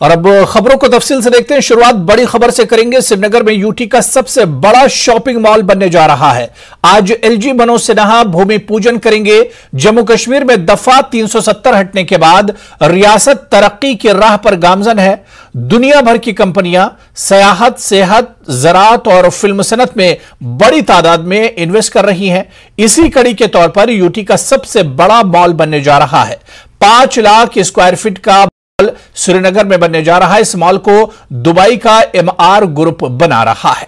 और अब खबरों को तफसील से देखते हैं। शुरुआत बड़ी खबर से करेंगे। श्रीनगर में यूटी का सबसे बड़ा शॉपिंग मॉल बनने जा रहा है। आज एलजी मनोज सिन्हा भूमि पूजन करेंगे। जम्मू कश्मीर में दफा 370 हटने के बाद रियासत तरक्की की राह पर गामजन है। दुनिया भर की कंपनियां सयाहत, सेहत, ज़राअत और फिल्म सनत में बड़ी तादाद में इन्वेस्ट कर रही हैं। इसी कड़ी के तौर पर यूटी का सबसे बड़ा मॉल बनने जा रहा है। 5 लाख स्क्वायर फीट का श्रीनगर में बनने जा रहा है। इस मॉल को दुबई का एमआर ग्रुप बना रहा है।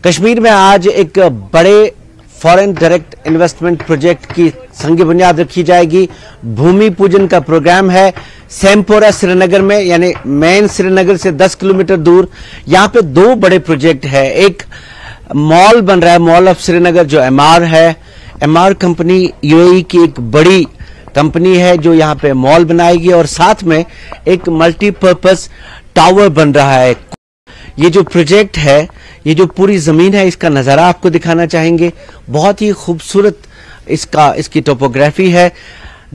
कश्मीर में आज एक बड़े फॉरेन डायरेक्ट इन्वेस्टमेंट प्रोजेक्ट की संग बुनियाद रखी जाएगी। भूमि पूजन का प्रोग्राम है सेमपोरा श्रीनगर में, यानी मेन श्रीनगर से 10 किलोमीटर दूर। यहां पे 2 बड़े प्रोजेक्ट है। एक मॉल बन रहा है, मॉल ऑफ श्रीनगर, जो एमआर है। एमआर कंपनी यूएई की एक बड़ी कंपनी है जो यहां पे मॉल बनाएगी, और साथ में एक मल्टीपर्पज टावर बन रहा है। ये जो प्रोजेक्ट है, ये जो पूरी जमीन है, इसका नजारा आपको दिखाना चाहेंगे। बहुत ही खूबसूरत इसकी टोपोग्राफी है।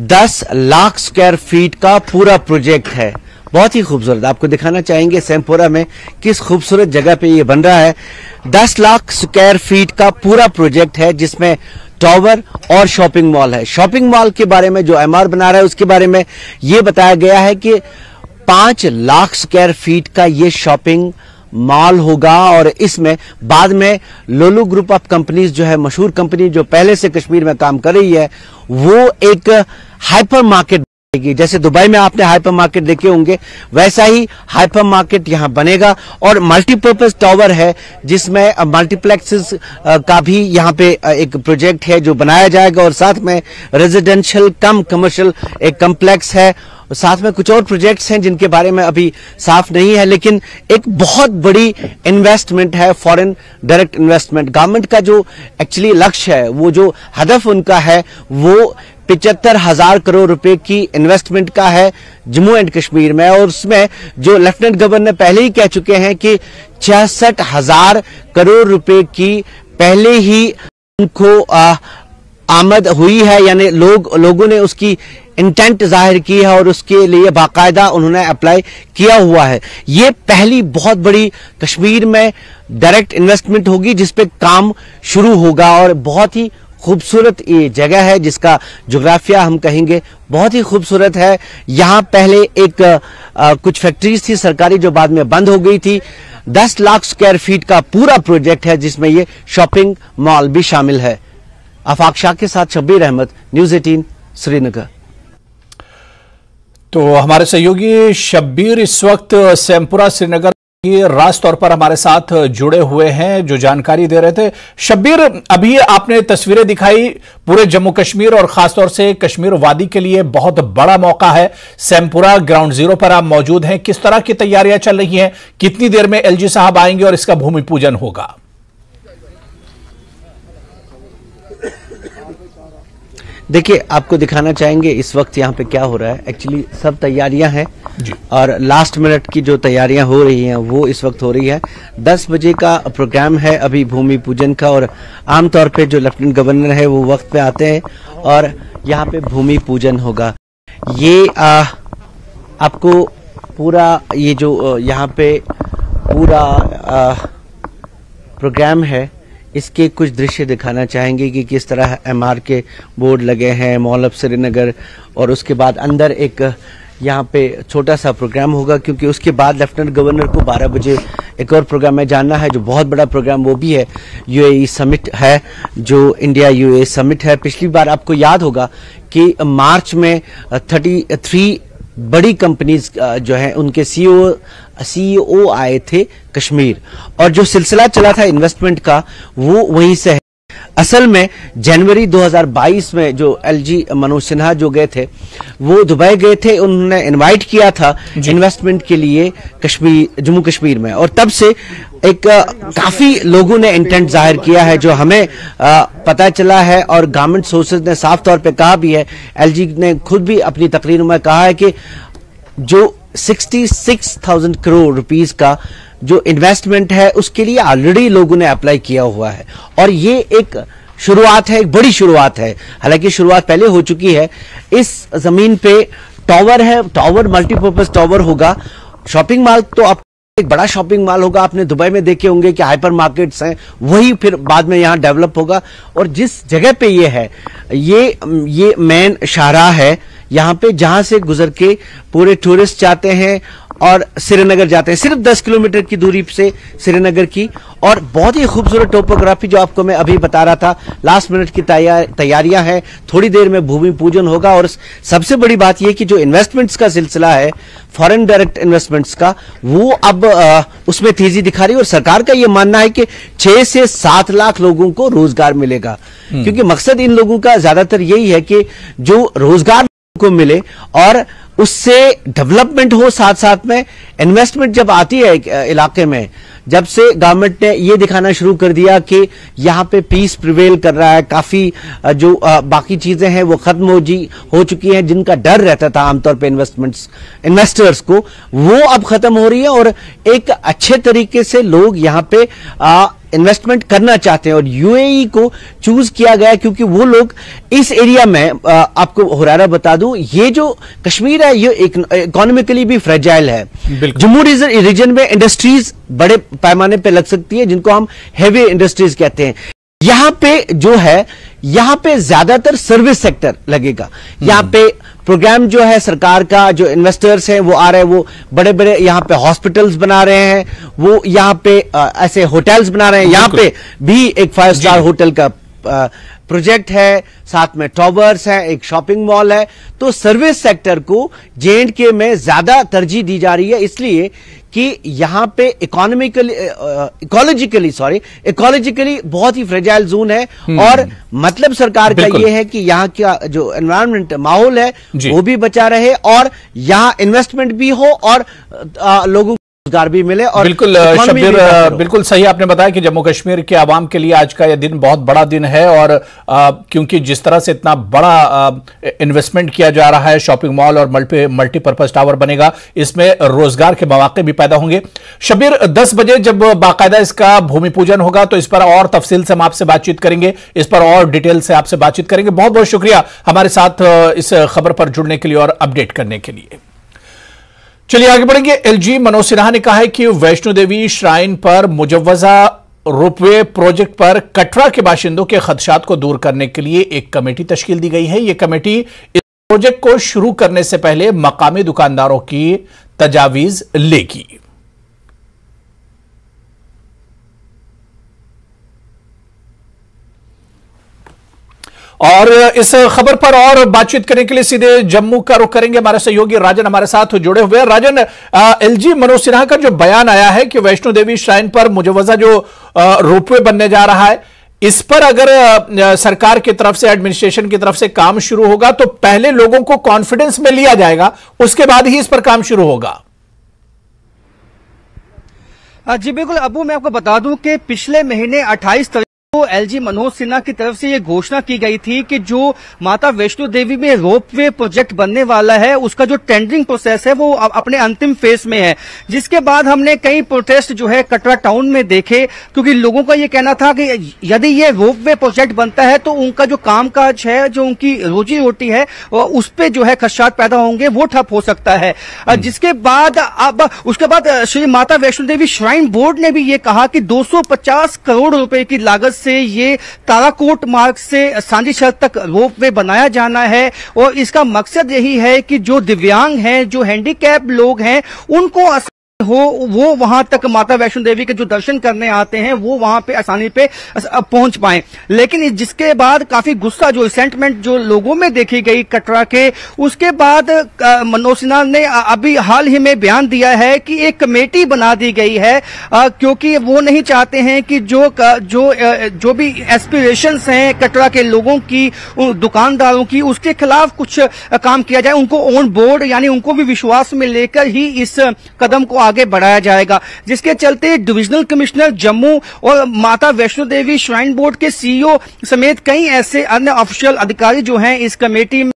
10 लाख स्क्वायर फीट का पूरा प्रोजेक्ट है। बहुत ही खूबसूरत, आपको दिखाना चाहेंगे सेमपोरा में किस खूबसूरत जगह पे ये बन रहा है। 10 लाख स्क्वायर फीट का पूरा प्रोजेक्ट है जिसमें टावर और शॉपिंग मॉल है। शॉपिंग मॉल के बारे में जो एमआर बना रहा है उसके बारे में ये बताया गया है कि 5 लाख स्क्वायर फीट का ये शॉपिंग मॉल होगा, और इसमें बाद में लोलू ग्रुप ऑफ कंपनीज जो है, मशहूर कंपनी जो पहले से कश्मीर में काम कर रही है, वो एक हाइपर मार्केट बनेगी। जैसे दुबई में आपने हाइपर मार्केट देखे होंगे, वैसा ही हाइपर मार्केट यहां बनेगा। और मल्टीपर्पज टावर है जिसमें मल्टीप्लेक्सेस का भी यहां पे एक प्रोजेक्ट है जो बनाया जाएगा, और साथ में रेजिडेंशियल कम कमर्शियल एक कम्प्लेक्स है। साथ में कुछ और प्रोजेक्ट्स हैं जिनके बारे में अभी साफ नहीं है, लेकिन एक बहुत बड़ी इन्वेस्टमेंट है, फॉरेन डायरेक्ट इन्वेस्टमेंट। गवर्नमेंट का जो एक्चुअली लक्ष्य है, वो जो हदफ उनका है, वो 75,000 करोड़ रुपए की इन्वेस्टमेंट का है जम्मू एंड कश्मीर में। और उसमें जो लेफ्टिनेंट गवर्नर पहले ही कह चुके हैं कि 66,000 करोड़ रुपए की पहले ही उनको आमद हुई है, यानी लोगों ने उसकी इंटेंट जाहिर की है और उसके लिए बाकायदा उन्होंने अप्लाई किया हुआ है। ये पहली बहुत बड़ी कश्मीर में डायरेक्ट इन्वेस्टमेंट होगी जिसपे काम शुरू होगा, और बहुत ही खूबसूरत ये जगह है जिसका जोग्राफिया हम कहेंगे बहुत ही खूबसूरत है। यहां पहले एक कुछ फैक्ट्रीज थी सरकारी जो बाद में बंद हो गई थी। 10 लाख स्क्वायर फीट का पूरा प्रोजेक्ट है जिसमें ये शॉपिंग मॉल भी शामिल है। आफाक शाह के साथ शब्बीर अहमद, न्यूज़ 18 श्रीनगर। तो हमारे सहयोगी शब्बीर इस वक्त सेमपुरा श्रीनगर की राज तौर पर हमारे साथ जुड़े हुए हैं, जो जानकारी दे रहे थे। शब्बीर, अभी आपने तस्वीरें दिखाई, पूरे जम्मू कश्मीर और खासतौर से कश्मीर वादी के लिए बहुत बड़ा मौका है। सेमपुरा ग्राउंड जीरो पर आप मौजूद हैं। किस तरह की तैयारियां चल रही हैं? कितनी देर में एलजी साहब आएंगे और इसका भूमि पूजन होगा? देखिए, आपको दिखाना चाहेंगे इस वक्त यहाँ पे क्या हो रहा है। एक्चुअली सब तैयारियां हैं और लास्ट मिनट की जो तैयारियां हो रही हैं वो इस वक्त हो रही है। 10 बजे का प्रोग्राम है अभी भूमि पूजन का, और आमतौर पे जो लेफ्टिनेंट गवर्नर है वो वक्त पे आते हैं और यहाँ पे भूमि पूजन होगा। ये आपको पूरा ये जो यहाँ पे पूरा प्रोग्राम है इसके कुछ दृश्य दिखाना चाहेंगे कि किस तरह एमआर के बोर्ड लगे हैं, मॉल ऑफ श्रीनगर, और उसके बाद अंदर एक यहाँ पे छोटा सा प्रोग्राम होगा, क्योंकि उसके बाद लेफ्टिनेंट गवर्नर को 12 बजे एक और प्रोग्राम में जाना है जो बहुत बड़ा प्रोग्राम, वो भी है यूएई समिट है, जो इंडिया यूएई समिट है। पिछली बार आपको याद होगा कि मार्च में 33 बड़ी कंपनीज जो है उनके सीईओ आए थे कश्मीर, और जो सिलसिला चला था इन्वेस्टमेंट का वो वहीं से है। असल में जनवरी 2022 में जो एलजी मनोज सिन्हा जो गए थे वो दुबई गए थे, उन्होंने इनवाइट किया था इन्वेस्टमेंट के लिए जम्मू कश्मीर में, और तब से एक काफी लोगों ने इंटेंट जाहिर किया है जो हमें पता चला है, और गवर्नमेंट सोर्सेज ने साफ तौर पे कहा भी है। एलजी ने खुद भी अपनी तकरीर में कहा है कि जो 66,000 करोड़ रुपीस का जो इन्वेस्टमेंट है उसके लिए ऑलरेडी लोगों ने अप्लाई किया हुआ है, और ये एक शुरुआत है, एक बड़ी शुरुआत है। हालांकि शुरुआत पहले हो चुकी है। इस जमीन पे टावर है, टावर मल्टीपर्पज टावर होगा। शॉपिंग मॉल तो आप एक बड़ा शॉपिंग मॉल होगा, आपने दुबई में देखे होंगे कि हाइपर मार्केट्स हैं, वही फिर बाद में यहां डेवलप होगा। और जिस जगह पे ये है, ये मेन शाहराह है, यहां पे जहां से गुजर के पूरे टूरिस्ट जाते हैं और श्रीनगर जाते हैं, सिर्फ 10 किलोमीटर की दूरी से श्रीनगर की। और बहुत ही खूबसूरत टोपोग्राफी जो आपको मैं अभी बता रहा था, लास्ट मिनट की तैयारियां हैं, थोड़ी देर में भूमि पूजन होगा। और सबसे बड़ी बात यह कि जो इन्वेस्टमेंट्स का सिलसिला है, फॉरेन डायरेक्ट इन्वेस्टमेंट्स का, वो अब उसमें तेजी दिखा रही है। और सरकार का यह मानना है कि 6 से 7 लाख लोगों को रोजगार मिलेगा, क्योंकि मकसद इन लोगों का ज्यादातर यही है कि जो रोजगार को मिले और उससे डेवलपमेंट हो, साथ साथ में इन्वेस्टमेंट जब आती है एक इलाके में, जब से गवर्नमेंट ने ये दिखाना शुरू कर दिया कि यहां पे पीस प्रिवेल कर रहा है, काफी जो बाकी चीजें हैं वो खत्म हो चुकी हैं, जिनका डर रहता था आमतौर पे इन्वेस्टर्स को, वो अब खत्म हो रही है। और एक अच्छे तरीके से लोग यहां पे इन्वेस्टमेंट करना चाहते हैं। और यूएई को चूज किया गया क्योंकि वो लोग इस एरिया में, आपको हुरारा बता दूं, ये जो कश्मीर है ये इकोनॉमिकली भी फ्रेजाइल है। जम्मू रीजन में इंडस्ट्रीज बड़े पैमाने पे लग सकती है, जिनको हम हेवी इंडस्ट्रीज कहते हैं। यहां पे जो है, यहां पे ज्यादातर सर्विस सेक्टर लगेगा। यहां पे प्रोग्राम जो है सरकार का, जो इन्वेस्टर्स हैं वो आ रहे हैं, वो बड़े बड़े यहां पे हॉस्पिटल्स बना रहे हैं, वो यहां पे ऐसे होटल्स बना रहे हैं। यहां पे भी एक 5 स्टार होटल का प्रोजेक्ट है, साथ में टावर्स है, एक शॉपिंग मॉल है। तो सर्विस सेक्टर को J&K में ज्यादा तरजीह दी जा रही है, इसलिए कि यहां पे इकोलॉजिकली बहुत ही फ्रेजाइल जोन है। और मतलब सरकार का ये है कि यहां का जो एनवायरनमेंट माहौल है वो भी बचा रहे और यहां इन्वेस्टमेंट भी हो और लोगों रोजगार भी मिले। और बिल्कुल शब्बीर, बिल्कुल सही आपने बताया कि जम्मू कश्मीर के आवाम के लिए आज का यह दिन बहुत बड़ा दिन है। और क्योंकि जिस तरह से इतना बड़ा इन्वेस्टमेंट किया जा रहा है, शॉपिंग मॉल और मल्टीपर्पज टावर बनेगा, इसमें रोजगार के मौके भी पैदा होंगे। शब्बीर, 10 बजे जब बाकायदा इसका भूमि पूजन होगा तो इस पर और तफसील से हम आपसे बातचीत करेंगे, इस पर और डिटेल से आपसे बातचीत करेंगे। बहुत बहुत शुक्रिया हमारे साथ इस खबर पर जुड़ने के लिए और अपडेट करने के लिए। चलिए आगे बढ़ेंगे। एलजी मनोज सिन्हा ने कहा है कि वैष्णो देवी श्राइन पर मुजव्वजा रोपवे प्रोजेक्ट पर कटरा के बाशिंदों के खदशात को दूर करने के लिए एक कमेटी तश्कील दी गई है। यह कमेटी इस प्रोजेक्ट को शुरू करने से पहले मकामी दुकानदारों की तजावीज लेगी। और इस खबर पर और बातचीत करने के लिए सीधे जम्मू का रुख करेंगे। हमारे सहयोगी राजन हमारे साथ जुड़े हुए हैं। राजन, एलजी मनोज सिन्हा का जो बयान आया है कि वैष्णो देवी श्राइन पर मुजव्वजा जो रोपवे बनने जा रहा है, इस पर अगर सरकार की तरफ से, एडमिनिस्ट्रेशन की तरफ से काम शुरू होगा तो पहले लोगों को कॉन्फिडेंस में लिया जाएगा, उसके बाद ही इस पर काम शुरू होगा। जी बिल्कुल अबू, मैं आपको बता दूं कि पिछले महीने 28 तारीख को एलजी मनोज सिन्हा की तरफ से ये घोषणा की गई थी कि जो माता वैष्णो देवी में रोपवे प्रोजेक्ट बनने वाला है, उसका जो टेंडरिंग प्रोसेस है वो अपने अंतिम फेज में है। जिसके बाद हमने कई प्रोटेस्ट जो है कटरा टाउन में देखे, क्योंकि लोगों का ये कहना था कि यदि ये रोपवे प्रोजेक्ट बनता है तो उनका जो कामकाज है, जो उनकी रोजी रोटी है, उस पर जो है खदशात पैदा होंगे, वो ठप हो सकता है। जिसके बाद अब उसके बाद श्री माता वैष्णो देवी श्राइन बोर्ड ने भी ये कहा कि 250 करोड़ रुपए की लागत से ये ताराकोट मार्ग से सांझी सड़क तक रोपवे बनाया जाना है। और इसका मकसद यही है कि जो दिव्यांग हैं, जो हैंडीकैप लोग हैं, उनको वो वहां तक माता वैष्णो देवी के जो दर्शन करने आते हैं वो वहां पे आसानी पे पहुंच पाए। लेकिन जिसके बाद काफी गुस्सा, जो रिसेंटमेंट जो लोगों में देखी गई कटरा के, उसके बाद मनोज सिन्हा ने अभी हाल ही में बयान दिया है कि एक कमेटी बना दी गई है, क्योंकि वो नहीं चाहते हैं कि जो भी एस्पिरेशंस हैं कटरा के लोगों की, दुकानदारों की, उसके खिलाफ कुछ काम किया जाए। उनको ऑन बोर्ड, यानी उनको भी विश्वास में लेकर ही इस कदम को आगे बढ़ाया जाएगा। जिसके चलते डिविजनल कमिश्नर जम्मू और माता वैष्णो देवी श्राइन बोर्ड के सीईओ समेत कई ऐसे अन्य ऑफिशियल अधिकारी जो हैं इस कमेटी में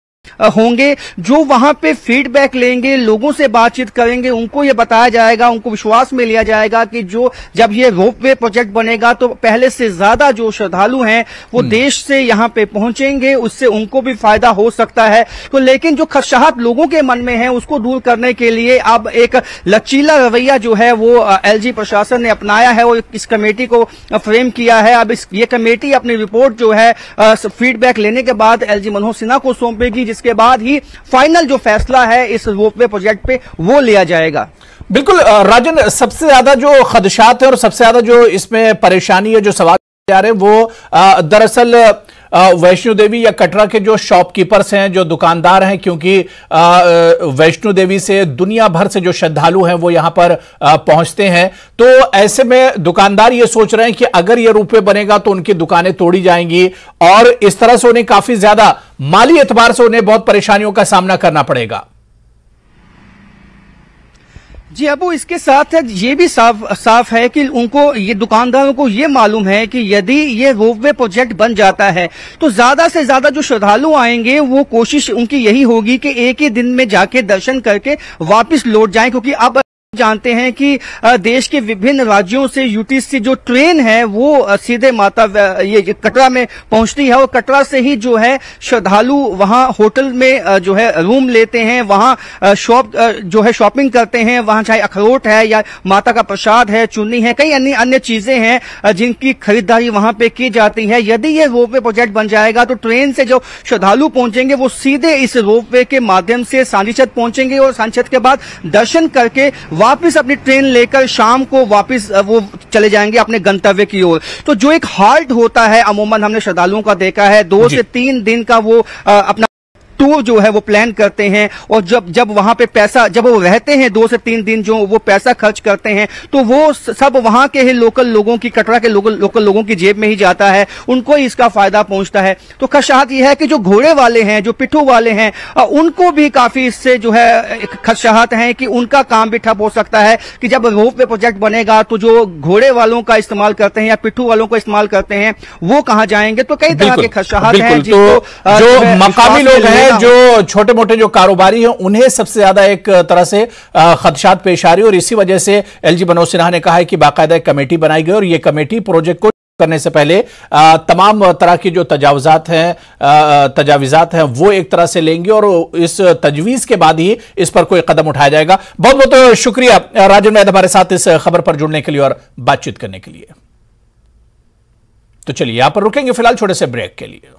होंगे जो वहां पे फीडबैक लेंगे, लोगों से बातचीत करेंगे, उनको ये बताया जाएगा, उनको विश्वास में लिया जाएगा कि जो जब ये रोपवे प्रोजेक्ट बनेगा तो पहले से ज्यादा जो श्रद्धालु हैं वो देश से यहां पे पहुंचेंगे, उससे उनको भी फायदा हो सकता है। तो लेकिन जो खदशात लोगों के मन में है उसको दूर करने के लिए अब एक लचीला रवैया जो है वो एलजी प्रशासन ने अपनाया है और इस कमेटी को फ्रेम किया है। अब ये कमेटी अपनी रिपोर्ट जो है फीडबैक लेने के बाद एलजी मनोहर सिन्हा को सौंपेगी, जिसके बाद ही फाइनल जो फैसला है इस रोपवे प्रोजेक्ट पे वो लिया जाएगा। बिल्कुल राजन, सबसे ज्यादा जो खदशात है और सबसे ज्यादा जो इसमें परेशानी है, जो सवाल आ रहे हैं वो दरअसल वैष्णो देवी या कटरा के जो शॉपकीपर्स हैं, जो दुकानदार हैं, क्योंकि वैष्णो देवी से दुनिया भर से जो श्रद्धालु हैं वो यहां पर पहुंचते हैं। तो ऐसे में दुकानदार ये सोच रहे हैं कि अगर ये रोपवे बनेगा तो उनकी दुकानें तोड़ी जाएंगी और इस तरह से उन्हें काफी ज्यादा माली एतबार से उन्हें बहुत परेशानियों का सामना करना पड़ेगा। जी अबू, इसके साथ ये भी साफ है कि उनको, ये दुकानदारों को ये मालूम है कि यदि ये रोपवे प्रोजेक्ट बन जाता है तो ज्यादा से ज्यादा जो श्रद्धालु आएंगे वो कोशिश उनकी यही होगी कि एक ही दिन में जाके दर्शन करके वापस लौट जाएं, क्योंकि अब जानते हैं कि देश के विभिन्न राज्यों से यूटीसी जो ट्रेन है वो सीधे माता ये कटरा में पहुंचती है और कटरा से ही जो है श्रद्धालु वहां होटल में जो है रूम लेते हैं, वहां जो है शॉपिंग करते हैं, वहां चाहे अखरोट है या माता का प्रसाद है, चुन्नी है, कई अन्य चीजें हैं जिनकी खरीदारी वहां पे की जाती है। यदि ये रोपवे प्रोजेक्ट बन जाएगा तो ट्रेन से जो श्रद्धालु पहुंचेंगे वो सीधे इस रोपवे के माध्यम से सांचीछत पहुंचेंगे और सांचीछत के बाद दर्शन करके वापिस अपनी ट्रेन लेकर शाम को वापिस वो चले जाएंगे अपने गंतव्य की ओर। तो जो एक हाल्ट होता है अमूमन हमने श्रद्धालुओं का देखा है, 2 से 3 दिन का वो अपना टूर जो है वो प्लान करते हैं और जब वहां पे पैसा, जब वो रहते हैं 2 से 3 दिन जो वो पैसा खर्च करते हैं तो वो सब वहां के ही लोकल लोगों की, कटरा के लोकल लोगों की जेब में ही जाता है, उनको ही इसका फायदा पहुंचता है। तो खदशात ये है कि जो घोड़े वाले हैं, जो पिट्ठू वाले हैं, उनको भी काफी इससे जो है खदशात हैं कि उनका काम भी ठप हो सकता है कि जब रोपवे प्रोजेक्ट बनेगा तो जो घोड़े वालों का इस्तेमाल करते हैं या पिट्ठू वालों का इस्तेमाल करते हैं वो कहां जाएंगे। तो कई तरह के खदशात हैं जिनको जो मकामी लोग हैं, जो छोटे मोटे जो कारोबारी हैं, उन्हें सबसे ज्यादा एक तरह से खदशात पेश आ रही है और इसी वजह से एलजी मनोहर सिन्हा ने कहा है कि बाकायदा एक कमेटी बनाई गई और यह कमेटी प्रोजेक्ट को करने से पहले तमाम तरह की जो तजाविजात हैं वो एक तरह से लेंगे और इस तजवीज के बाद ही इस पर कोई कदम उठाया जाएगा। बहुत बहुत शुक्रिया राजन मैद हमारे साथ इस खबर पर जुड़ने के लिए और बातचीत करने के लिए। तो चलिए यहां पर रुकेंगे फिलहाल छोटे से ब्रेक के लिए।